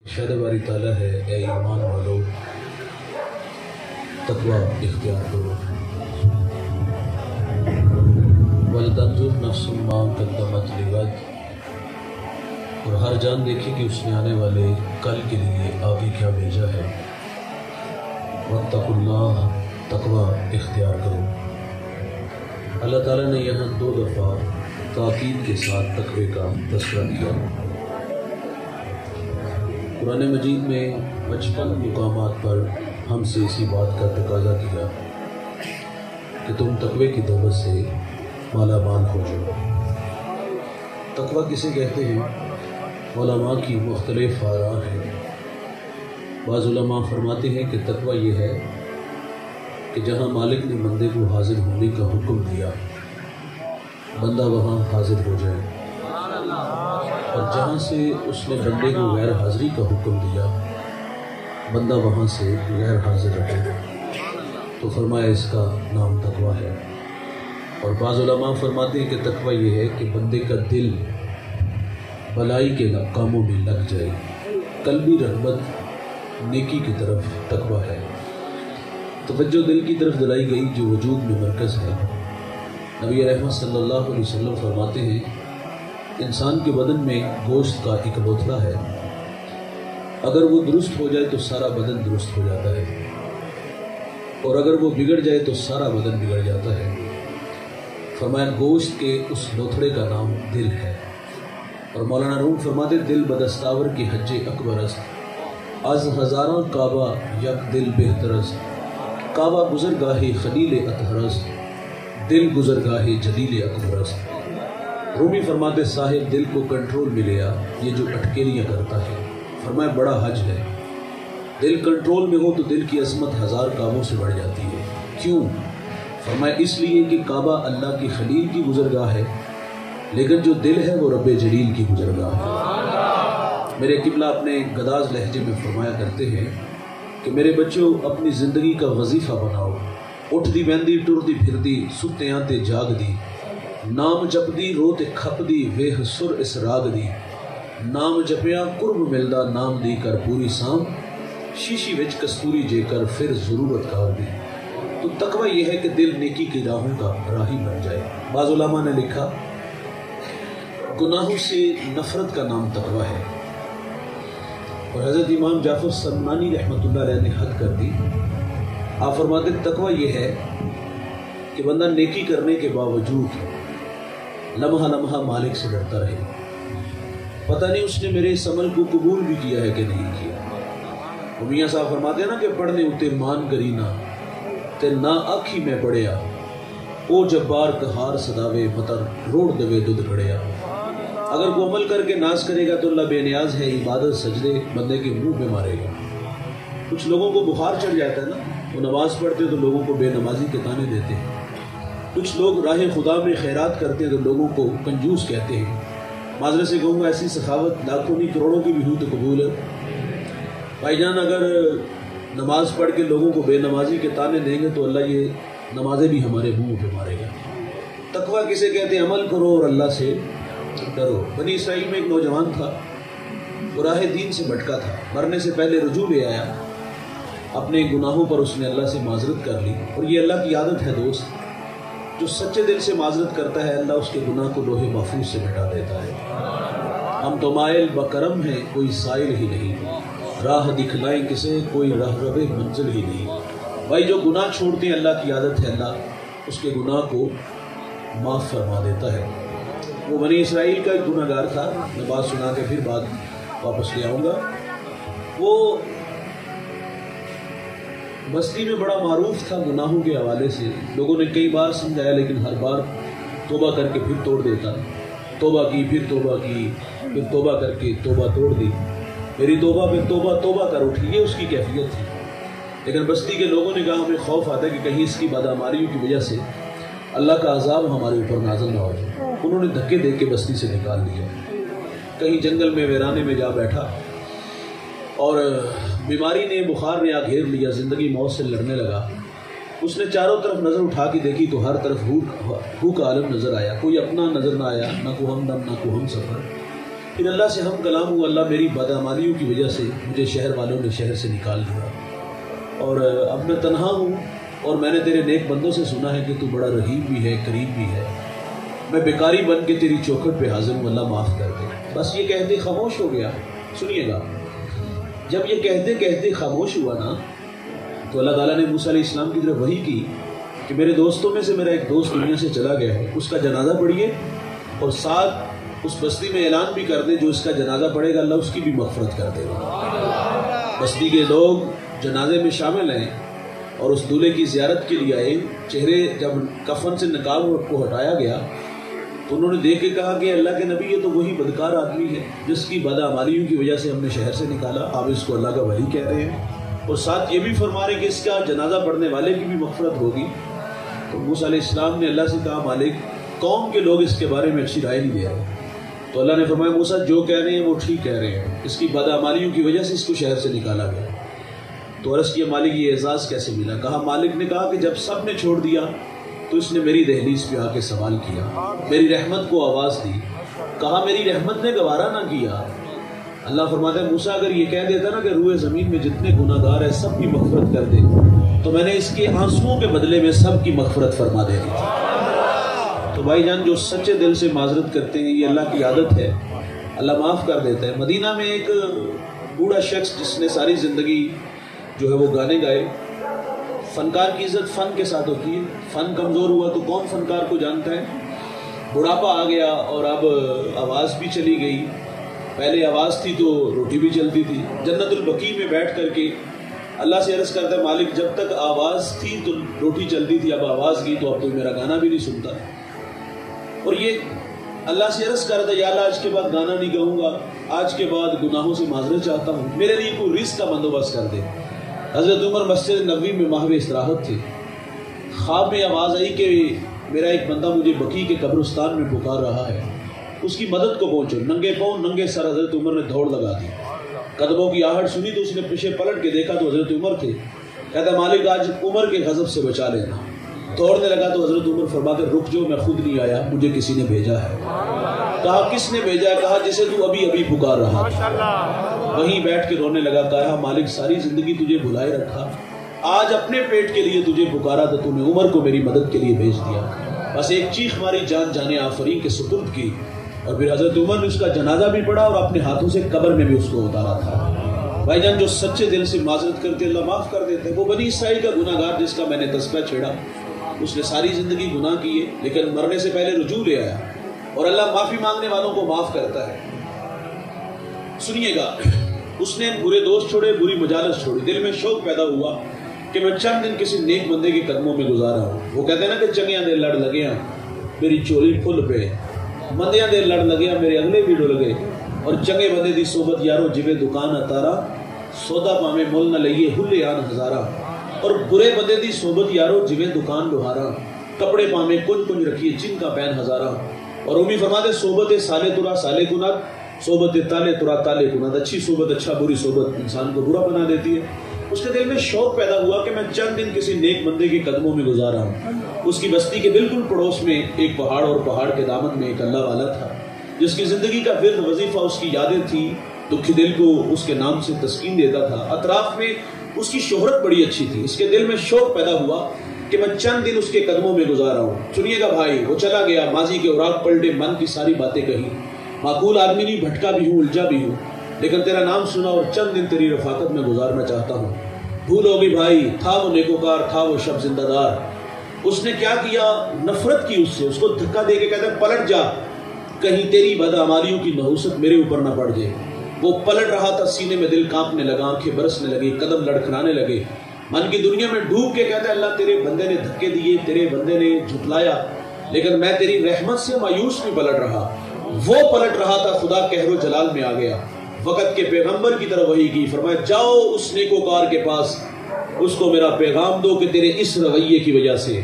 ارشاد باری تعالیٰ ہے، اے ایمان والو تقوی اختیار کرو۔ وَلْتَنظُرْ نَفْسٌ مَا قَدَّمَتْ لِغَدٍ، اور ہر جان دیکھے کہ اس نے آنے والے کل کے لیے آگے کیا بھیجا ہے۔ وَاتَّقُوا اللَّهَ، تقوی اختیار کرو۔ اللہ تعالیٰ نے یہاں 2 دفعہ تاکید کے ساتھ تقوی کا تذکرہ کیا۔ قرآن مجید میں 55 مقامات پر ہم سے اسی بات کا تقاضا کیا کہ تم تقوی کی دولت سے مالا مال ہو جاؤ۔ تقوی کسے کہتے ہیں؟ علماء کی مختلف آراء ہیں۔ بعض علماء فرماتے ہیں کہ تقوی یہ ہے کہ جہاں مالک نے بندے کو حاضر ہونے کا حکم دیا، بندہ وہاں حاضر ہو جائے، اور جہاں سے اس نے بندے کو غیر حاضری کا حکم دیا، بندہ وہاں سے غیر حاضر رہے، تو فرمایا اس کا نام تقوی ہے۔ اور بعض علماء فرماتے ہیں کہ تقوی یہ ہے کہ بندے کا دل بھلائی کے کاموں میں لگ جائے، قلبی رغبت نیکی کی طرف تقوی ہے۔ توجہ دل کی طرف دلائی گئی جو وجود میں مرکز ہے۔ نبی رحمت صلی اللہ علیہ وسلم فرماتے ہیں، انسان کے بدن میں گوشت کا ایک لوتھڑا ہے، اگر وہ درست ہو جائے تو سارا بدن درست ہو جاتا ہے، اور اگر وہ بگڑ جائے تو سارا بدن بگڑ جاتا ہے۔ فرمایا گوشت کے اس لوتھڑے کا نام دل ہے۔ اور مولانا روم فرماتے، دل بدستاور کی حج اکبر است، از ہزاراں کعبہ یک دل بہتر است، کعبہ گزرگاہ خلیل اطہر است، دل گزرگاہ جلیل اکبر است۔ رومی فرماتے، صاحب دل کو کنٹرول میں لیا، یہ جو اٹکیلیاں کرتا ہے۔ فرمایا بڑا حج ہے، دل کنٹرول میں ہو تو دل کی عظمت 1000 کعبوں سے بڑھ جاتی ہے۔ کیوں؟ فرمایا اس لیے کہ کعبہ اللہ کی خلیل کی گزرگاہ ہے، لیکن جو دل ہے وہ رب جلیل کی گزرگاہ ہے۔ میرے قبلہ اپنے گداز لہجے میں فرمایا کرتے ہیں کہ میرے بچوں اپنی زندگی کا وظیفہ بناؤ، اٹھ دی بہندی ٹر دی پھر دی، ستے آتے جاگ دی، نام جپ دی روتے کھپ دی، ویہ سر اس راگ دی، نام جپیاں قرب ملدا، نام دی کر پوری سام، شیشی وچ کستوری جے کر پھر ضرورت کار دی۔ تو تقوی یہ ہے کہ دل نیکی کی راہوں کا راہی بن جائے۔ بعض علماء نے لکھا گناہوں سے نفرت کا نام تقوی ہے، اور حضرت امام جعفر سمنانی رحمۃ اللہ علیہ نے حد کر دی۔ آپ فرماتے تقوی یہ ہے کہ بندہ نیکی کرنے کے باوجود لمحہ لمحہ مالک سے ڈرتا رہے، پتہ نہیں اس نے میرے اس عمل کو قبول بھی کیا ہے کہ نہیں کیا۔ وہ میاں صاحب فرماتے ہیں نا کہ پڑھنے اتے مان کری نہ تے نہ آکھی میں پڑھیا، او جبار کہار صداوے مطر روڑ دوے دودھ گھڑیا۔ اگر وہ عمل کر کے ناز کرے گا تو اللہ بے نیاز ہے، عبادت سجدے بندے کے منہ میں مارے گا۔ کچھ لوگوں کو بخار چڑھ جاتا ہے نا، وہ نماز پڑھتے تو لوگوں کو بے نمازی کے طعنے دیتے ہیں۔ کچھ لوگ راہ خدا میں خیرات کرتے ہیں تو لوگوں کو کنجوس کہتے ہیں۔ معذرت سے کہوں گا ایسی سخاوت لاکھوں نہیں کروڑوں کی بھی ہوئی تو قبول ہے۔ بھائی جان اگر نماز پڑھ کے لوگوں کو بے نمازی کے طعنے دیں گے تو اللہ یہ نمازیں بھی ہمارے منہ پہ مارے گا۔ تقوی کسے کہتے ہیں؟ عمل کرو اور اللہ سے ڈرو۔ بنی اسرائیل میں ایک نوجوان تھا، وہ راہ دین سے بھٹکا تھا، مرنے سے پہلے رجوع لے آیا، اپنے گناہوں پر اس نے اللہ سے معذرت کر لی۔ اور یہ اللہ کی عادت ہے دوست، جو سچے دل سے معذرت کرتا ہے اللہ اس کے گناہ کو لوح محفوظ سے مٹا دیتا ہے۔ ہم تو مائل بکرم ہیں، کوئی سائل ہی نہیں، راہ دکھلائیں کسے، کوئی راہ روے منزل ہی نہیں۔ بھائی جو گناہ چھوڑتے ہیں اللہ کی عادت ہے اللہ اس کے گناہ کو معاف فرما دیتا ہے۔ وہ بنی اسرائیل کا ایک گناہ گار تھا، میں بات سنا کے پھر بات واپس لے آؤں گا۔ وہ بستی میں بڑا معروف تھا گناہوں کے حوالے سے، لوگوں نے کئی بار سمجھایا لیکن ہر بار توبہ کر کے پھر توڑ دیتا۔ توبہ کی پھر توبہ کی، پھر توبہ کر کے توبہ توڑ دی، میری توبہ پہ توبہ توبہ کر اٹھی، یہ اس کی کیفیت تھی۔ لیکن بستی کے لوگوں نے کہا ہمیں خوف آتا ہے کہ کہیں اس کی بدعماریوں کی وجہ سے اللہ کا عذاب ہمارے اوپر نازل نہ ہو جائے۔ انہوں نے دھکے دے کے بستی سے نکال دیا، کہیں جنگل میں ویرانے میں جا بیٹھا، اور بیماری نے بخار نے آ گھیر لیا، زندگی موت سے لڑنے لگا۔ اس نے چاروں طرف نظر اٹھا کے دیکھی تو ہر طرف ہو کا عالم نظر آیا، کوئی اپنا نظر نہ آیا، نہ کو ہمدم نہ کو ہم سفر۔ پھر اللہ سے ہم کلام ہوا، اللہ میری بدعمالیوں کی وجہ سے مجھے شہر والوں نے شہر سے نکال دیا، اور اب میں تنہا ہوں، اور میں نے تیرے نیک بندوں سے سنا ہے کہ تو بڑا رحیم بھی ہے، کریم بھی ہے، میں بیکاری بن کے تیری چوکھٹ پہ حاضر ہوں، اللہ معاف کر دے۔ بس یہ کہتے خاموش ہو گیا۔ سنیے گا، جب یہ کہتے کہتے خاموش ہوا نا، تو اللہ تعالیٰ نے موسیٰ علیہ السلام کی طرف وحی کی کہ میرے دوستوں میں سے میرا ایک دوست دنیا سے چلا گیا ہے، اس کا جنازہ پڑھیے، اور ساتھ اس بستی میں اعلان بھی کر دیں جو اس کا جنازہ پڑھے گا اللہ اس کی بھی مغفرت کر دے گا۔ بستی کے لوگ جنازے میں شامل ہیں اور اس دولہے کی زیارت کے لیے آئے۔ چہرے جب کفن سے نقاب کو ہٹایا گیا تو انہوں نے دیکھ کے کہا کہ اللہ کے نبی یہ تو وہی بدکار آدمی ہے جس کی بدعمالیوں کی وجہ سے ہم نے شہر سے نکالا، آپ اس کو اللہ کا ولی کہتے ہیں، اور ساتھ یہ بھی فرما رہے کہ اس کا جنازہ پڑھنے والے کی بھی مغفرت ہوگی۔ تو موسیٰ علیہ السلام نے اللہ سے کہا مالک قوم کے لوگ اس کے بارے میں اچھی رائے نہیں دے رہے۔ تو اللہ نے فرمایا موسیٰ جو کہہ رہے ہیں وہ ٹھیک کہہ رہے ہیں، اس کی بدعمالیوں کی وجہ سے اس کو شہر سے نکالا گیا۔ تو عرض کیا مالک یہ اعزاز کیسے ملا؟ کہا مالک نے کہا کہ جب سب نے چھوڑ دیا تو اس نے میری دہلیز پہ آ کے سوال کیا، میری رحمت کو آواز دی، کہا میری رحمت نے گوارا نہ کیا۔ اللہ فرماتا ہے موسیٰ اگر یہ کہہ دیتا نا کہ روئے زمین میں جتنے گناہ گار ہیں سب کی مغفرت کر دے تو میں نے اس کے آنسوؤں کے بدلے میں سب کی مغفرت فرما دے دی تھی۔ تو بھائی جان جو سچے دل سے معذرت کرتے ہیں یہ اللہ کی عادت ہے، اللہ معاف کر دیتا ہے۔ مدینہ میں ایک بوڑھا شخص جس نے ساری زندگی جو ہے وہ گانے گائے، فنکار کی عزت فن کے ساتھ ہوتی ہے، فن کمزور ہوا تو کون فنکار کو جانتا ہے؟ بڑھاپا آ گیا اور اب آواز بھی چلی گئی، پہلے آواز تھی تو روٹی بھی چلتی تھی۔ جنت البقیع میں بیٹھ کر کے اللہ سے عرض کرتا ہے مالک جب تک آواز تھی تو روٹی چلتی تھی، اب آواز گئی تو اب تو میرا گانا بھی نہیں سنتا، اور یہ اللہ سے عرض کرتا ہے یا اللہ آج کے بعد گانا نہیں گاؤں گا، آج کے بعد گناہوں سے معذرت چاہتا ہوں، میرے لیے کوئی رزق کا بندوبست کر دے۔ حضرت عمر مسجد نبوی میں ماہو استراحت تھے، خواب میں آواز آئی کہ میرا ایک بندہ مجھے بقیع کے قبرستان میں پکار رہا ہے، اس کی مدد کو پہنچو۔ ننگے پاؤں ننگے سر حضرت عمر نے دوڑ لگا دی، قدموں کی آہٹ سنی تو اس نے پیچھے پلٹ کے دیکھا تو حضرت عمر تھے، کہتا مالک آج عمر کے غضب سے بچا لینا۔ دوڑنے لگا تو حضرت عمر فرماتے رک جو، میں خود نہیں آیا، مجھے کسی نے بھیجا ہے۔ کہا کس نے بھیجا ہے؟ کہا جسے تو ابھی ابھی پکار رہا تھا۔ وہیں بیٹھ کے رونے لگا، کہا مالک ساری زندگی تجھے بھلائے رکھا، آج اپنے پیٹ کے لیے تجھے پکارا تو تو نے عمر کو میری مدد کے لیے بھیج دیا۔ بس ایک چیخ ماری، جان جانے آفرین کے سپرد کی، اور پھر حضرت عمر نے اس کا جنازہ بھی پڑھا اور اپنے ہاتھوں سے قبر میں بھی اس کو اتارا تھا۔ بھائی جان جو سچے دل سے معذرت کرتے اللہ معاف کر دیتے ہیں۔ وہ بنی اسرائیل کا گناہ گار جس کا میں نے تذکرہ چھیڑا، اس نے ساری زندگی گناہ کیے لیکن مرنے سے پہلے رجوع لے آیا، اور اللہ معافی مانگنے والوں کو معاف کرتا ہے۔ سنیے گا، اس نے برے دوست چھوڑے، بری مجالس چھوڑی، دل میں شوق پیدا ہوا کہ میں چند دن کسی نیک بندے کے قدموں میں گزارا ہوں۔ وہ کہتے ہیں نا کہ چنگیاں دے لڑ لگیاں میری چولی پھل پہ، مندیاں دے لڑ لگیاں میرے اگلے بھی ڈل گئے، اور چنگے بندے دی صحبت یارو جویں دکان اتارا، سودا پاویں مل نہ لئیے ہلے آن ہزارا، اور برے بندے دی صحبت یارو جویں دکان لوہارا، کپڑے پاویں کنج کنج رکھیے جن کا پین ہزارا۔ اور امی فرماتے صحبت سالے ترا سالے کنات، صحبت تالے ترا تالے کنات۔ اچھی صحبت اچھا، بری صحبت انسان کو برا بنا دیتی ہے۔ اس کے دل میں شوق پیدا ہوا کہ میں چند دن کسی نیک بندے کے قدموں میں گزارا ہوں۔ اس کی بستی کے بالکل پڑوس میں ایک پہاڑ، اور پہاڑ کے دامن میں ایک اللہ والا تھا جس کی زندگی کا ورد وظیفہ اس کی یادیں تھی، دکھی دل کو اس کے نام سے تسکین دیتا تھا، اطراف میں اس کی شہرت بڑی اچھی تھی۔ اس کے دل میں شوق پیدا ہوا کہ میں چند دن اس کے قدموں میں گزارا ہوں۔ سنیے گا بھائی، وہ چلا گیا، ماضی کے اوراق پلٹے، من کی ساری باتیں کہی، معقول آدمی نہیں، بھٹکا بھی ہوں، الجھا بھی ہوں، لیکن تیرا نام سنا اور چند دن تیری رفاقت میں گزارنا چاہتا ہوں۔ بھول ہوگی بھائی، تھا وہ نیکوکار، تھا وہ شب زندہ دار۔ اس نے کیا کیا؟ نفرت کی اس سے، اس کو دھکا دے کے کہتا ہے پلٹ جا، کہیں تیری بدعمالیوں کی نحوست میرے اوپر نہ پڑ جائے۔ وہ پلٹ رہا تھا، سینے میں دل کانپنے لگا، آنکھیں برسنے لگی، قدم لڑکھڑانے لگے، من کی دنیا میں ڈوب کے کہتا ہے اللہ تیرے بندے نے دھکے دیے، تیرے بندے نے جھٹلایا، لیکن میں تیری رحمت سے مایوس نہیں پلٹ رہا۔ وہ پلٹ رہا تھا، خدا قہر و جلال میں آ گیا، وقت کے پیغمبر کی طرف وحی کی، فرمایا جاؤ اس نیکوکار کے پاس، اس کو میرا پیغام دو کہ تیرے اس رویے کی وجہ سے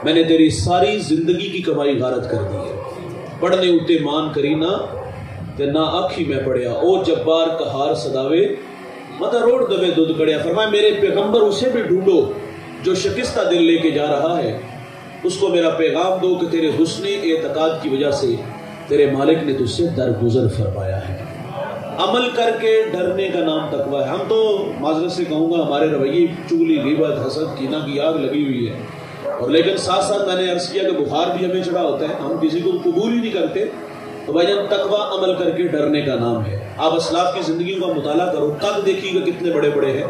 میں نے تیری ساری زندگی کی کمائی غارت کر دی ہے۔ پڑھنے اتے مان کرینا تے نہ آکھی میں پڑھیا، او جبار کہار صداوے متا روڑ دوے دودھ کڑیا۔ فرمایا میرے پیغمبر اسے بھی ڈھونڈو جو شکستہ دل لے کے جا رہا ہے، اس کو میرا پیغام دو کہ تیرے حسن اعتقاد کی وجہ سے تیرے مالک نے تجھ سے درگزر فرمایا ہے۔ عمل کر کے ڈرنے کا نام تقویٰ ہے۔ ہم تو معذرت سے کہوں گا ہمارے رویے چغلی، غیبت، حسد، کینہ کی آگ لگی ہوئی ہے، اور لیکن ساتھ ساتھ میں نے عرض کیا کہ بخار بھی ہمیں چڑھا ہوتا ہے، ہم کسی کو قبول ہی نہیں کرتے۔ تو بھائی جان تقویٰ عمل کر کے ڈرنے کا نام ہے۔ آپ اسلاف کی زندگیوں کا مطالعہ کرو، قد دیکھیے گا کتنے بڑے بڑے ہیں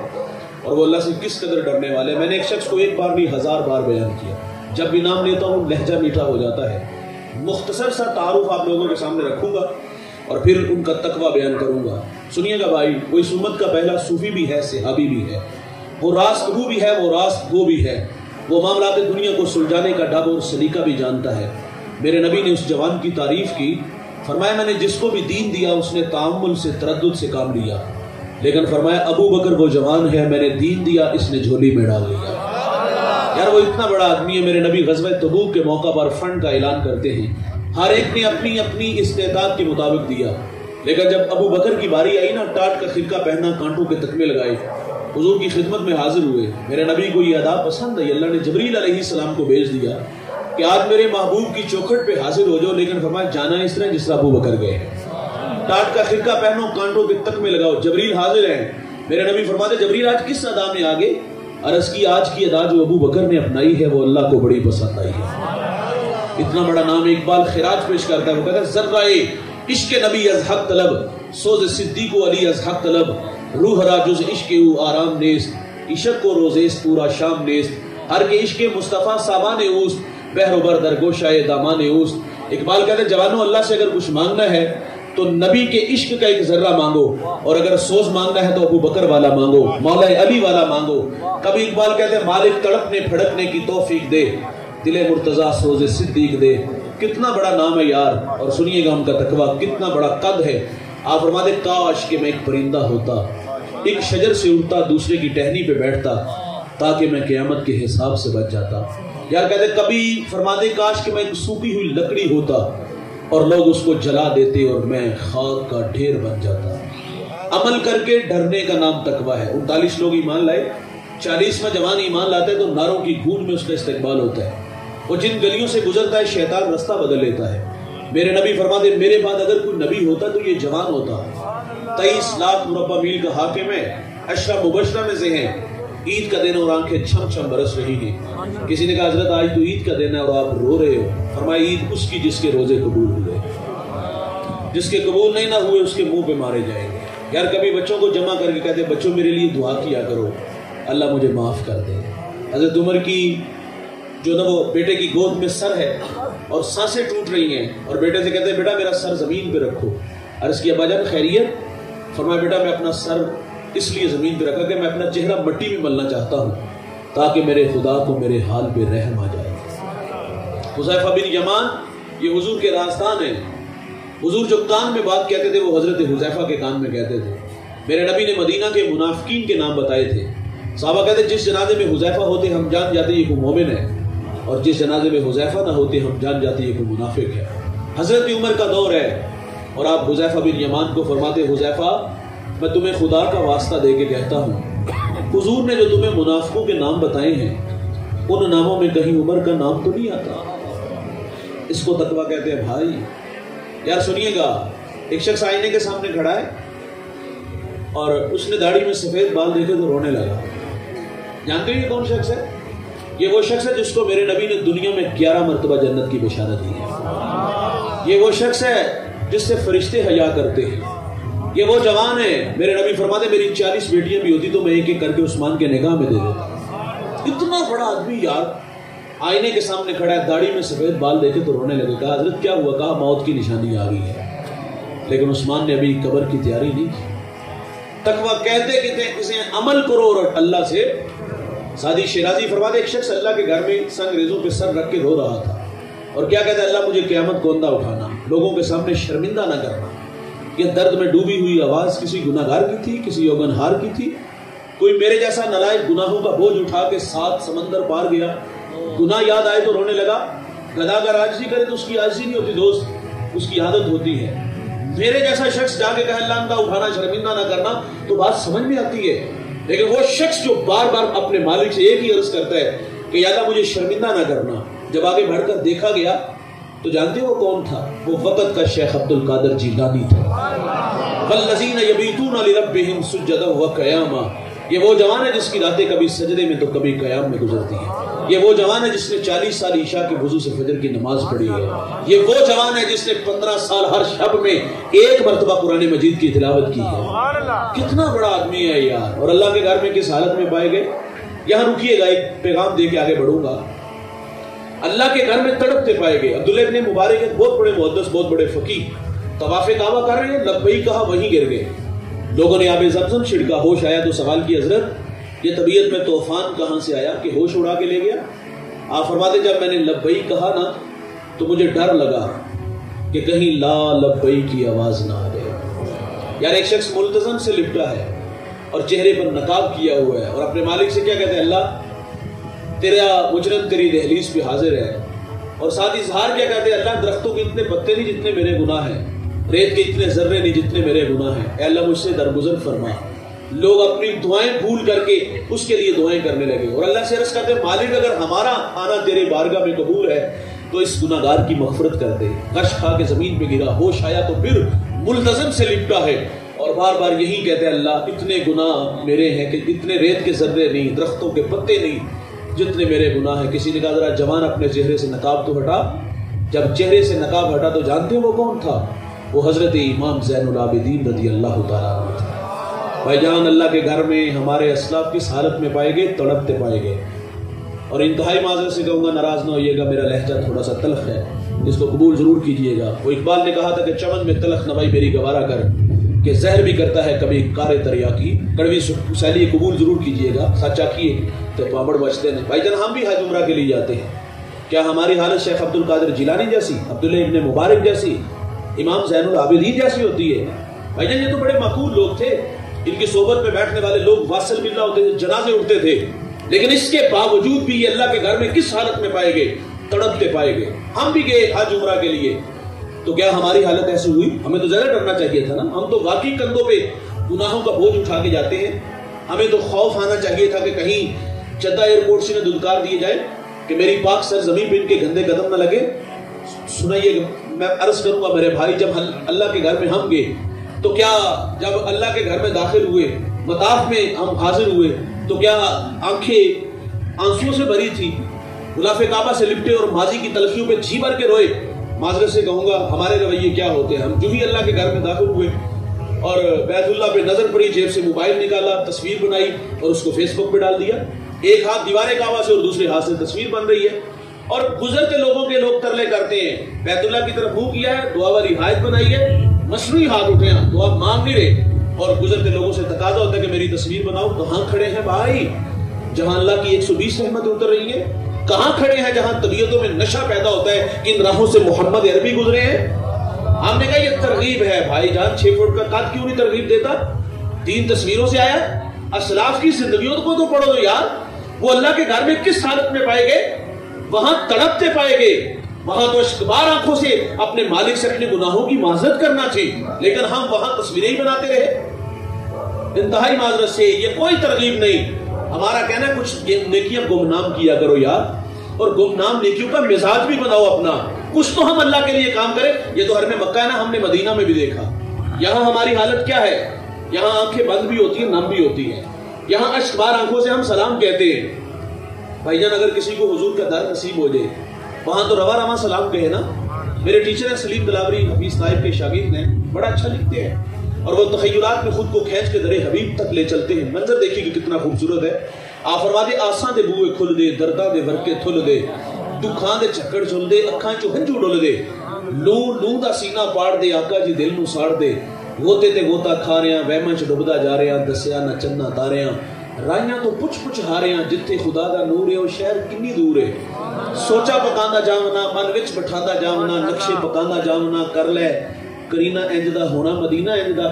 اور وہ اللہ سے کس قدر ڈرنے والے ہیں۔ میں نے ایک شخص کو ایک بار نہیں 1000 بار بیان کیا، جب بھی نام لیتا ہوں لہجہ میٹھا ہو جاتا ہے۔ مختصر سا تعارف آپ لوگوں کے سامنے رکھوں گا اور پھر ان کا تقویٰ بیان کروں گا۔ سنیے گا بھائی، وہ اس امت کا پہلا صوفی بھی ہے، صحابی بھی ہے، وہ راست رو بھی ہے، وہ راست گو بھی ہے، وہ معاملات دنیا کو سلجھانے کا ڈھب اور سلیقہ بھی جانتا ہے۔ میرے نبی نے اس جوان کی تعریف کی، فرمایا میں نے جس کو بھی دین دیا اس نے تعامل سے، تردد سے کام لیا، لیکن فرمایا ابو بکر وہ جوان ہے، میں نے دین دیا اس نے جھولی میں ڈال لیا۔ یار وہ اتنا بڑا آدمی ہے۔ میرے نبی غزوہ تبوک کے موقع پر فنڈ کا اعلان کرتے ہیں، ہر ایک نے اپنی اپنی استعداد کے مطابق دیا، لیکن جب ابو بکر کی باری آئی نا، ٹاٹ کا خرقہ پہنا، کانٹوں کے تکمے لگائے، حضور کی خدمت میں حاضر ہوئے۔ میرے نبی کو یہ ادا پسند ہے، اللہ نے جبریل علیہ السلام کو بھیج دیا کہ آج میرے محبوب کی چوکھٹ پہ حاضر ہو جاؤ، لیکن فرمایا جانا اس طرح جس طرح ابو بکر گئے ہیں۔ ٹاٹ کا خرقہ پہنو، کانٹوں کے تکمے لگاؤ، جبریل حاضر ہیں۔ میرے نبی فرماتے جبریل آج کس ادا میں آگے؟ عرض کی آج کی ادا جو ابو بکر نے اپنائی ہے وہ اللہ کو بڑی پسند آئی ہے۔ اتنا بڑا نام اقبال خراج پیش کرتا ہے، وہ کہتا ہے ذرائے عشق نبی از حق طلب، سوز صدیق و علی از حق طلب، روح را جز عشق او آرام نیست، عشق کو روزیست پورا شام نیست، ہر کے عشق مصطفیٰ سامان اوست، بحر و بر در گوشائے دامان اوست۔ اقبال کہتے ہیں جوانوں اللہ سے اگر کچھ مانگنا ہے تو نبی کے عشق کا ایک ذرہ مانگو، اور اگر سوز مانگنا ہے تو ابو بکر والا مانگو، مولا علی والا مانگو۔ کبھی اقبال کہتے ہیں مالک تڑپنے پھڑکنے کی توفیق دے، دل مرتضیٰ سوز صدیق دے۔ کتنا بڑا نام ہے یار، اور سنیے گا ان کا تقویٰ کتنا بڑا قد ہے۔ آپ فرماتے کاش کہ میں ایک پرندہ ہوتا، ایک شجر سے اڑتا، دوسرے کی ٹہنی پہ بیٹھتا، تاکہ میں قیامت کے حساب سے بچ جاتا۔ یار کہتے کبھی فرماتے کاش کہ میں ایک سوکھی ہوئی لکڑی ہوتا اور لوگ اس کو جلا دیتے اور میں خاک کا ڈھیر بن جاتا۔ عمل کر کے ڈرنے کا نام تقویٰ ہے۔ 39 لوگ ایمان لائے، 40واں جوان ایمان لاتا ہے تو ناروں کی گونج میں اس کا استقبال ہوتا ہے۔ وہ جن گلیوں سے گزرتا ہے شیطان رستہ بدل لیتا ہے۔ میرے نبی فرماتے میرے بعد اگر کوئی نبی ہوتا تو یہ جوان ہوتا۔ 23 لاکھ مربع میل کا حاکم ہے، عشرہ مبشرہ میں سے ہیں، عید کا دن اور آنکھیں چھم چھم برس رہی ہیں۔ کسی نے کہا حضرت آج تو عید کا دن ہے اور آپ رو رہے ہو، فرمایا عید اس کی جس کے روزے قبول ہوئے، جس کے قبول نہیں نہ ہوئے اس کے منہ پہ مارے جائیں گے۔ یار کبھی بچوں کو جمع کر کے کہتے بچوں میرے لیے دعا کیا کرو، اللہ مجھے معاف کر دے۔ حضرت عمر کی جو نا وہ بیٹے کی گود میں سر ہے اور سانسیں ٹوٹ رہی ہیں، اور بیٹے سے کہتے ہیں بیٹا میرا سر زمین پہ رکھو۔ عرض کیا ابا جان خیریت؟ فرمایا بیٹا میں اپنا سر اس لیے زمین پہ رکھا کہ میں اپنا چہرہ مٹی میں ملنا چاہتا ہوں تاکہ میرے خدا کو میرے حال پہ رحم آ جائے۔ حذیفہ بن یمان یہ حضور کے رازدان ہیں۔ حضور جو کان میں بات کہتے تھے وہ حضرت حذیفہ کے کان میں کہتے تھے۔ میرے نبی نے مدینہ کے منافقین کے نام بتائے تھے۔ صحابہ کہتے جس جنازے میں حذیفہ ہوتے ہم جان جاتے یہ کوئی مومن ہے، اور جس جنازے میں حذیفہ نہ ہوتے ہم جان جاتے یہ کوئی منافق ہے۔ حضرت عمر کا دور ہے اور آپ حذیفہ بن یمان کو فرماتے حذیفہ میں تمہیں خدا کا واسطہ دے کے کہتا ہوں، حضور نے جو تمہیں منافقوں کے نام بتائے ہیں ان ناموں میں کہیں عمر کا نام تو نہیں آتا۔ اس کو تقویٰ کہتے ہیں بھائی۔ یار سنیے گا، ایک شخص آئینے کے سامنے کھڑا ہے اور اس نے داڑھی میں سفید بال دیکھے تو رونے لگا۔ جانتے ہیں یہ کون شخص ہے؟ یہ وہ شخص ہے جس کو میرے نبی نے دنیا میں 11 مرتبہ جنت کی بشارت دی ہے۔ یہ وہ شخص ہے جس سے فرشتے حیا کرتے ہیں۔ یہ وہ جوان ہے، میرے نبی فرماتے میری 40 بیٹیاں بھی ہوتی تو میں ایک ایک کر کے عثمان کے نگاہ میں دے دیتا۔ اتنا بڑا آدمی یار آئینے کے سامنے کھڑا ہے، داڑھی میں سفید بال دیکھے تو رونے لگے۔ کہا حضرت کیا ہوا؟ کہا موت کی نشانی آ گئی ہے۔ لیکن عثمان نے ابھی قبر کی تیاری نہیں کی۔ تقویٰ کہتے کسے عمل کرو اور اللہ سے۔ سعدی شیرازی فرماتے ایک شخص اللہ کے گھر میں سنگ ریزوں پہ سر رکھ کے رو رہا تھا اور کیا کہتا ہے اللہ مجھے قیامت کو اندھا اٹھانا، لوگوں کے سامنے شرمندہ نہ کرنا۔ یہ درد میں ڈوبی ہوئی آواز کسی گناہگار کی تھی، کسی یوگنہار کی تھی؟ کوئی میرے جیسا نالائق گناہوں کا بوجھ اٹھا کے 7 سمندر پار گیا، گناہ یاد آئے تو رونے لگا۔ گدھا اگر عاجزی کرے تو اس کی عاجزی نہیں ہوتی دوست، اس کی عادت ہوتی ہے۔ میرے جیسا شخص جا کے کہے اللہ اندھا اٹھانا، شرمندہ نہ کرنا، تو بات سمجھ میں آتی ہے۔ لیکن وہ شخص جو بار بار اپنے مالک سے ایک ہی عرض کرتا ہے کہ یا اللہ مجھے شرمندہ نہ کرنا، جب آگے بڑھ کر دیکھا گیا تو جانتے ہو کون تھا؟ وہ وقت کا شیخ عبد القادر جیلانی تھا۔ والذین یبیتون لربہم سجدا وقیاما، یہ وہ جوان ہے جس کی راتیں کبھی سجدے میں تو کبھی قیام میں گزرتی ہیں۔ یہ وہ جوان ہے جس نے 40 سال عشاء کے وضو سے فجر کی نماز پڑھی ہے۔ یہ وہ جوان ہے جس نے 15 سال ہر شب میں ایک مرتبہ قرآن مجید کی تلاوت کی ہے۔ کتنا بڑا آدمی ہے یار، اور اللہ کے گھر میں کس حالت میں پائے گئے؟ یہاں رکیے گا، ایک پیغام دے کے آگے بڑھوں گا۔ اللہ کے گھر میں تڑپتے پائے گئے۔ عبداللہ ابن مبارک ایک بہت بڑے محدث، بہت بڑے فقیہ، طواف کعبہ کر رہے ہیں، لبیک کہا، وہیں گر گئے۔ لوگوں نے آب زمزم چھڑکا، ہوش آیا تو سوال کی حضرت یہ طبیعت میں طوفان کہاں سے آیا کہ ہوش اڑا کے لے گیا؟ آپ فرماتے جب میں نے لبیک کہا نا تو مجھے ڈر لگا کہ کہیں لا لبیک کی آواز نہ آ جائے۔ یار ایک شخص ملتزم سے لپٹا ہے اور چہرے پر نقاب کیا ہوا ہے اور اپنے مالک سے کیا کہتے ہیں؟ اللہ تیرا مجرم تیری دہلیز پہ حاضر ہے، اور ساتھ اظہار کیا کہتے ہیں؟ اللہ درختوں کے اتنے پتے نہیں جتنے میرے گناہ ہیں، ریت کے اتنے ذرے نہیں جتنے میرے گناہ ہیں، اے اللہ مجھ سے درگزر فرما۔ لوگ اپنی دعائیں بھول کر کے اس کے لیے دعائیں کرنے لگے، اور اللہ سے عرض کرتے ہیں مالک اگر ہمارا آنا تیرے بارگاہ میں قبول ہے تو اس گناہگار کی مغفرت کر دے۔ غش کھا کے زمین پہ گرا، ہوش آیا تو پھر ملتزم سے لپٹا ہے اور بار بار یہی کہتے ہیں اللہ اتنے گناہ میرے ہیں کہ اتنے ریت کے ذرے نہیں، درختوں کے پتے نہیں جتنے میرے گناہ ہیں۔ کسی نے کہا ذرا جوان اپنے چہرے سے نقاب تو ہٹا۔ جب چہرے سے نقاب ہٹا تو جانتے ہو وہ کون تھا؟ وہ حضرت امام زین العابدین رضی اللہ تعالیٰ عنہ تھا۔ بھائی جان اللہ کے گھر میں ہمارے اسلاف کس حالت میں پائے گئے؟ تڑپتے پائے گئے۔ اور انتہائی معذرت سے کہوں گا، ناراض نہ ہوئیے گا، میرا لہجہ تھوڑا سا تلخ ہے، اس کو قبول ضرور کیجئے گا۔ وہ اقبال نے کہا تھا کہ چمن میں تلخ نوائی میری گوارا کر، کہ زہر بھی کرتا ہے کبھی کار تریا کی، کڑوی سیلی قبول ضرور کیجئے گا، سچا کیے تو پاپڑ بچتے ہیں۔ بھائی جان ہم بھی حج عمرہ کے لیے جاتے ہیں، کیا ہماری حالت شیخ عبد القادر جیلانی جیسی، عبداللہ ابن مبارک جیسی، امام زین العابدین جیسی ہوتی ہے؟ بھائی جان یہ تو بڑے معقول لوگ تھے، ان کی صحبت میں بیٹھنے والے لوگ واصل باللہ ہوتے تھے، جنازے اٹھتے تھے، لیکن اس کے باوجود بھی یہ اللہ کے گھر میں کس حالت میں پائے گئے؟ تڑپتے پائے گئے۔ ہم بھی گئے حج عمرہ کے لیے، تو کیا ہماری حالت ایسی ہوئی؟ ہمیں تو زیادہ ڈرنا چاہیے تھا نا، ہم تو واقعی کندھوں پہ گناہوں کا بوجھ اٹھا کے جاتے ہیں۔ ہمیں تو خوف آنا چاہیے تھا کہ کہیں جدہ ایئرپورٹ سے نہ دھلکار دیے جائے کہ میری پاک سر زمین پہ ان کے گندے قدم نہ لگے۔ سنائیے میں عرض کروں گا میرے بھائی، جب اللہ کے گھر میں ہم گئے تو کیا جب اللہ کے گھر میں داخل ہوئے، مطاف میں ہم حاضر ہوئے تو کیا آنکھیں آنسوؤں سے بھری تھی؟ غلاف کعبہ سے لپٹے اور ماضی کی تلخیوں پہ جی بھر کے روئے؟ معذرت سے کہوں گا ہمارے رویے کیا ہوتے ہیں؟ ہم جو ہی اللہ کے گھر میں داخل ہوئے اور بیت اللہ پہ نظر پڑی، جیب سے موبائل نکالا، تصویر بنائی اور اس کو فیس بک پہ ڈال دیا۔ ایک ہاتھ دیوار کعبہ سے اور دوسرے ہاتھ سے تصویر بن رہی ہے، اور گزرتے لوگوں کے لوگ ترلے کرتے ہیں بیت اللہ کی طرف منہ کیا ہے، دعا والی ہدایت بنائی ہے، مصنوعی ہاتھ اٹھے ہیں، دعا مانگ نہیں رہے، اور گزرتے لوگوں سے تقاضا ہوتا ہے کہ میری تصویر بناؤ۔ کہاں کھڑے ہیں بھائی جہاں اللہ کی 120 رحمتیں اتر رہی ہیں؟ کہاں کھڑے ہیں جہاں طبیعتوں میں نشہ پیدا ہوتا ہے کہ ان راہوں سے محمد عربی گزرے ہیں؟ ہم نے کہا یہ ترغیب ہے بھائی جان، 6 فٹ کا قد کیوں نہیں ترغیب دیتا؟ 3 تصویروں سے آیا، اسلاف کی زندگیوں کو تو پڑھو تو یار۔ وہ اللہ کے گھر میں کس حالت میں پائے گئے؟ وہاں تڑپتے پائے گئے، وہاں تو اشکبار آنکھوں سے اپنے مالک سے اپنے گناہوں کی معذرت کرنا تھی، لیکن ہم وہاں تصویریں ہی بناتے رہے۔ انتہائی معذرت سے یہ کوئی ترغیب نہیں، ہمارا کہنا ہے کچھ نیکیاں گمنام کیا کرو یار، اور گمنام نیکیوں کا مزاج بھی بناؤ اپنا، کچھ تو ہم اللہ کے لیے کام کریں۔ یہ تو حرم مکہ ہے نا، ہم نے مدینہ میں بھی دیکھا، یہاں ہماری حالت کیا ہے؟ یہاں آنکھیں بند بھی ہوتی ہیں، نم بھی ہوتی ہیں، یہاں اشکبار آنکھوں سے ہم سلام کہتے ہیں۔ بھائی جان اگر کسی کو حضور کا در نصیب ہو جائے وہاں تو رواں رواں سلام کہے نا۔ میرے ٹیچر ہیں سلیم دلاوری، حفیظ طائب کے شاگرد ہیں، بڑا اچھا لکھتے ہیں، اور وہ تخیلات میں خود کو کھینچ کے در حبیب تک لے چلتے ہیں۔ منظر دیکھیے کہ کتنا خوبصورت ہے۔ آپ فرماتے آساں دے بوئے کھل دے، درداں دے ورکے تھل دے، دکھاں دے چکڑ چل دے، اکھاں چو ہنجو ڈل دے، لوں دا سینہ پاڑ دے، آقا جی دل نو ساڑ دے، غوطے تے غوطہ کھا رہے ہیں، وہماں چ ڈبدا جا رہے ہیں، دسیا نہ چننا تارے ہیں، رائیاں تو پچھ پچھ ہارے ہیں، جتھے خدا دا نور ہے وہ شہر کنی دور ہے۔ سوچا پکاندا جاونا، من وچ بٹھاندا جاونا، نقشے پکاندا جاونا، کر لے کرینا انج دا ہونا مدینہ انج دا۔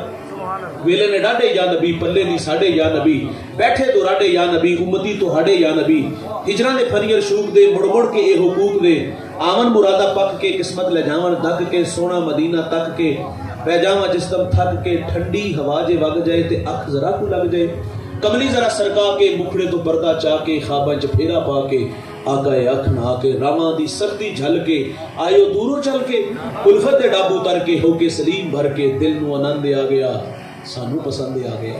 ویلے نے ڈاڈے یا نبی، پلے نہیں ساڈے یا نبی، بیٹھے تو راڈے یا نبی، امتی تو ہاڈے یا نبی، ہجراں دے پھنیر شوق دے، مڑ مڑ کے اے حقوق دے، آمن مرادہ پک کے، قسمت لے جاون دک کے، سونا مدینہ تک کے، بہ جاواں جسم تھک کے، ٹھنڈی ہوا جے وگ جائے تے اکھ ذرا کو لگ جائے، کملی ذرا سرکا کے، مکھڑے تو پردہ چا کے، خواباں چ پھیرا پا کے، آقا اکھنا کے رواں دی سختی جھل کے آئیو دوروں چل کے الفت ڈابو تر کے ہو کے سلیم بھر کے دل نو آنند آ گیا سانو پسند آ گیا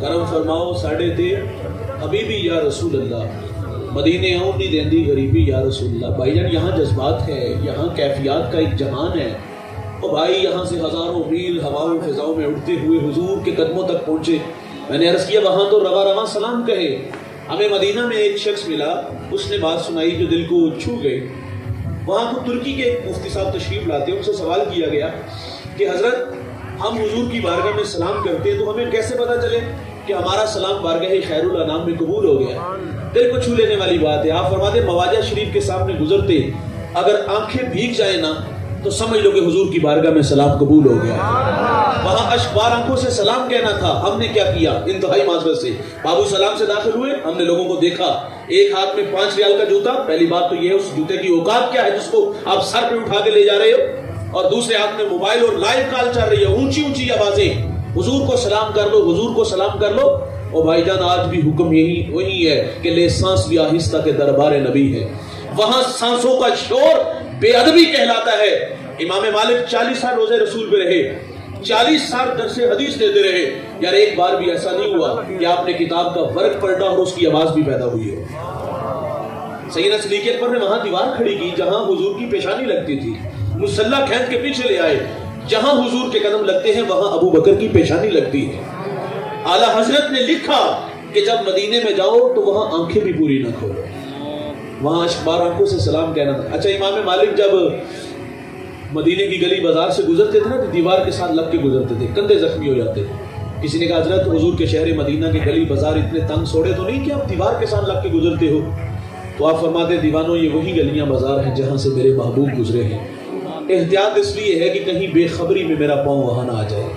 کرم فرماؤ ساڑھے تے حبیبی یا رسول اللہ مدینے آؤں نہیں دیندی غریبی یا رسول اللہ. بھائی جان یہاں جذبات ہے, یہاں کیفیات کا ایک جہان ہے. اور بھائی یہاں سے ہزاروں میل ہواؤں فضاؤں میں اڑتے ہوئے حضور کے قدموں تک پہنچے. میں نے عرض کیا وہاں تو رواں رواں سلام کہے. ہمیں مدینہ میں ایک شخص ملا, اس نے بات سنائی جو دل کو چھو گئی. وہاں کو ترکی کے مفتی صاحب تشریف لاتے ہیں, ان سے سوال کیا گیا کہ حضرت ہم حضور کی بارگاہ میں سلام کرتے ہیں تو ہمیں کیسے پتا چلے کہ ہمارا سلام بارگاہ خیر الانام میں قبول ہو گیا؟ دل کو چھو لینے والی بات ہے. آپ فرماتے مواجہ شریف کے سامنے گزرتے اگر آنکھیں بھیگ جائیں نا تو سمجھ لو کہ حضور کی بارگاہ میں سلام قبول ہو گیا. وہاں اشکبار آنکھوں سے سلام کہنا تھا, ہم نے کیا کیا انتہائی معذرت سے بابو سلام سے داخل ہوئے. ہم نے لوگوں کو دیکھا ایک ہاتھ میں 5 ریال کا جوتا. پہلی بات تو یہ ہے اس جوتے کی اوقات کیا ہے جس کو آپ سر پہ اٹھا کے لے جا رہے ہو, اور دوسرے ہاتھ میں موبائل اور لائیو کال چل رہی ہے, اونچی اونچی آوازیں حضور کو سلام کر لو حضور کو سلام کر لو. اور بھائی جان آج بھی حکم وہی ہے کہ لے سانس بھی آہستہ کے دربار نبی ہے. وہاں سانسوں کا شور بے ادبی کہلاتا ہے. امام مالک 40 سال روزے رسول پہ رہے, 40 سال درس حدیث دیتے رہے. یار ایک بار بھی ایسا نہیں ہوا کہ آپ نے کتاب کا ورق پلٹا اور اس کی آواز بھی پیدا ہوئی ہے. سیدنا صدیق اکبر نے وہاں دیوار کھڑی کی جہاں حضور کی پیشانی لگتی تھی, مصلی کھینچ کے پیچھے لے آئے. جہاں حضور کے قدم لگتے ہیں وہاں ابو بکر کی پیشانی لگتی ہے. اعلیٰ حضرت نے لکھا کہ جب مدینے میں جاؤ تو وہاں آنکھیں بھی پوری نہ کھولو, وہاں اشکبار آنکھوں سے سلام کہنا تھا. اچھا امام مالک جب مدینے کی گلی بازار سے گزرتے تھے نا تو دیوار کے ساتھ لگ کے گزرتے تھے, کندھے زخمی ہو جاتے تھے. کسی نے کہا حضرت حضور کے شہر مدینہ کے گلی بازار اتنے تنگ سوڑے تو نہیں کہ آپ دیوار کے ساتھ لگ کے گزرتے ہو؟ تو آپ فرماتے دیوانوں یہ وہی گلیاں بازار ہیں جہاں سے میرے محبوب گزرے ہیں. احتیاط اس لیے ہے کہ کہیں بے خبری میں میرا پاؤں وہاں نہ آ جائے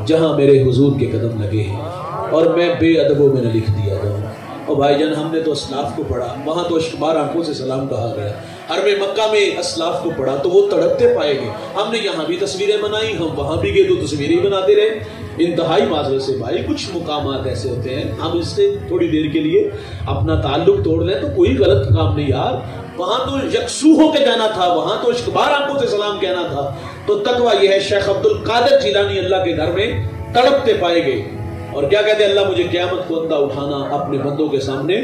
جہاں میرے حضور کے قدم لگے ہیں اور میں بے ادبوں میں نہ لکھ دیا جاؤں. اور بھائی جان ہم نے تو اسلاف کو پڑھا, وہاں تو اشکبار آنکھوں سے سلام کہا گیا. حرم مکہ میں اسلاف کو پڑھا تو وہ تڑپتے پائے گئے. ہم نے یہاں بھی تصویریں بنائی, ہم وہاں بھی گئے تو تصویریں بناتے رہے. انتہائی معذرت سے بھائی کچھ مقامات ایسے ہوتے ہیں ہم اس سے تھوڑی دیر کے لیے اپنا تعلق توڑ لیں تو کوئی غلط کام نہیں یار. وہاں تو یکسو ہو کے جانا تھا, وہاں تو اشکبار آنکھوں سے سلام کہنا تھا. تو تقویٰ یہ ہے شیخ عبد القادر جیلانی اللہ کے گھر میں تڑپتے پائے گئے اور کیا کہتے ہیں اللہ مجھے قیامت کو اندھا اٹھانا, اپنے بندوں کے سامنے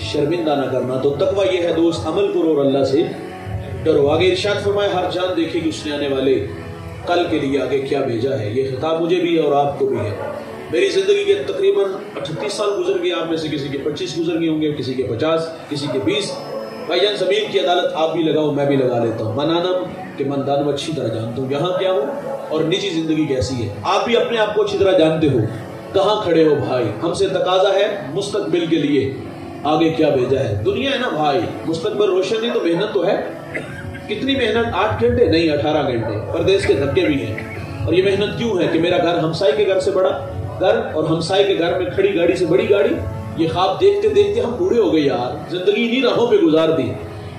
شرمندہ نہ کرنا. تو تقویٰ یہ ہے دوست عمل کرو اور اللہ سے ڈرو. آگے ارشاد فرمائے ہر جان دیکھے گی اس نے آنے والے کل کے لیے آگے کیا بھیجا ہے. یہ خطاب مجھے بھی ہے اور آپ کو بھی ہے. میری زندگی کے تقریباً 38 سال گزر گئے, آپ میں سے کسی کے 25 گزر گئے ہوں گے, کسی کے 50, کسی کے 20. بھائی جان زمین کی عدالت آپ بھی لگاؤ میں بھی لگا لیتا ہوں. منانم کہ من دانم اچھی طرح جانتا ہوں یہاں کیا ہوں اور نجی زندگی کیسی ہے. آپ بھی اپنے آپ کو اچھی طرح جانتے ہو کہاں کھڑے ہو بھائی. ہم سے تقاضا ہے مستقبل کے لیے آگے کیا بھیجا ہے. دنیا ہے نا بھائی, مستقبل روشن نہیں تو محنت تو ہے. کتنی محنت, 8 گھنٹے نہیں 18 گھنٹے. پردیس کے دھکے بھی ہیں. اور یہ محنت کیوں ہے کہ میرا گھر ہمسائے کے گھر سے بڑا گھر اور ہمسائے کے گھر میں کھڑی گاڑی سے بڑی گاڑی. یہ خواب دیکھتے دیکھتے ہم بوڑھے ہو گئے یار, زندگی انہی راہوں پہ گزار دی.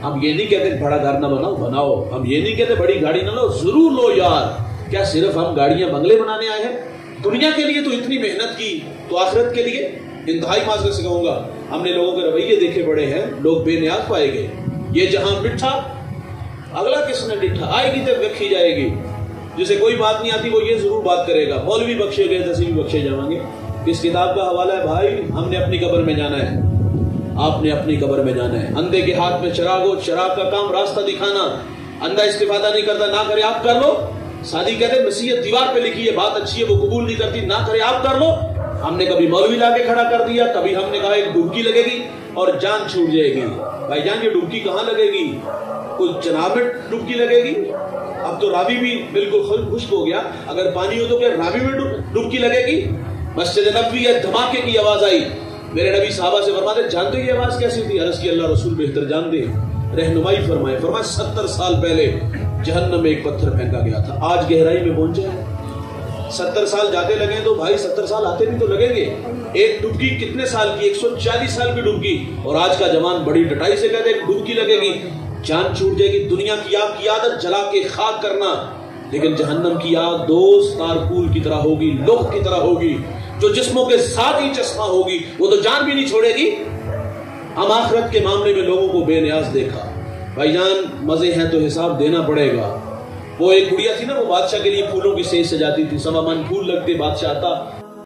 ہم یہ نہیں کہتے بڑا گھر نہ بناؤ, ہم یہ نہیں کہتے بڑی گاڑی نہ لو, ضرور لو یار. کیا صرف ہم گاڑیاں بنگلے بنانے آئے ہیں؟ دنیا کے لیے تو اتنی محنت کی تو آخرت کے لیے انتہائی معذرت سے کہوں گا ہم نے لوگوں کے رویے دیکھے پڑے ہیں, لوگ بے نیاز پائے گئے. یہ جہاں مٹھا اگلا کس نے ڈٹھا, آئے گی تب وکھی جائے گی. جسے کوئی بات نہیں آتی وہ یہ ضرور بات کرے گا مولوی بخشے گئے تسی بھی بخشے جائیں گے. اس کتاب کا حوالہ ہے بھائی, ہم نے اپنی قبر میں جانا ہے, آپ نے اپنی قبر میں جانا ہے. اندھے کے ہاتھ میں چراغ ہو, چراغ کا کام راستہ دکھانا. اندھا استفادہ نہیں کرتا, نہ کرے آپ کر لو. سادی کہتے ہیں نصیحت دیوار پہ لکھی ہے, بات اچھی ہے وہ قبول نہیں کرتی, نہ کرے آپ کر لو. ہم نے کبھی مولوی لا کے کھڑا کر دیا, کبھی ہم نے کہا ایک ڈبکی لگے گی اور جان چھوٹ جائے گی. بھائی جان یہ ڈبکی کہاں لگے گی, کچھ جناب میں ڈبکی لگے گی. اب تو راوی بھی بالکل خشک ہو گیا, اگر پانی ہو تو کیا راوی میں ڈبکی لگے گی؟ مسجد نبوی ہے, دھماکے کی آواز آئی. میرے نبی صحابہ سے فرماتے جانتے یہ آواز کیسی تھی؟ عرض کی اللہ رسول بہتر جانتے ہیں. رہنمائی فرمائے 70 سال پہلے جہنم میں ایک پتھر پھینکا گیا تھا, آج گہرائی میں پہنچے ہیں. 70 سال جاتے لگے تو بھائی 70 سال آتے بھی تو لگیں گے. ایک ڈبکی کتنے سال کی؟ 140 سال کی ڈبکی. اور آج کا جوان بڑی ڈٹائی سے کہتے ہیں ڈبکی لگے گی. جان چھوٹ جائے گی. دنیا کی آگ کی عادت جلا کے خاک کرنا، لیکن جہنم کی آگ دوست تارکول کی طرح ہوگی، لوہ کی طرح ہوگی، جو جسموں کے ساتھ ہی چشمہ ہوگی، وہ تو جان بھی نہیں چھوڑے گی. ہم آخرت کے معاملے میں لوگوں کو بے نیاز دیکھا. بھائی جان مزے ہیں تو حساب دینا پڑے گا. وہ ایک گڑیا تھی نا، وہ بادشاہ کے لیے پھولوں کی سیج سجاتی تھی، 1.25 من پھول لگتے، بادشاہ آتا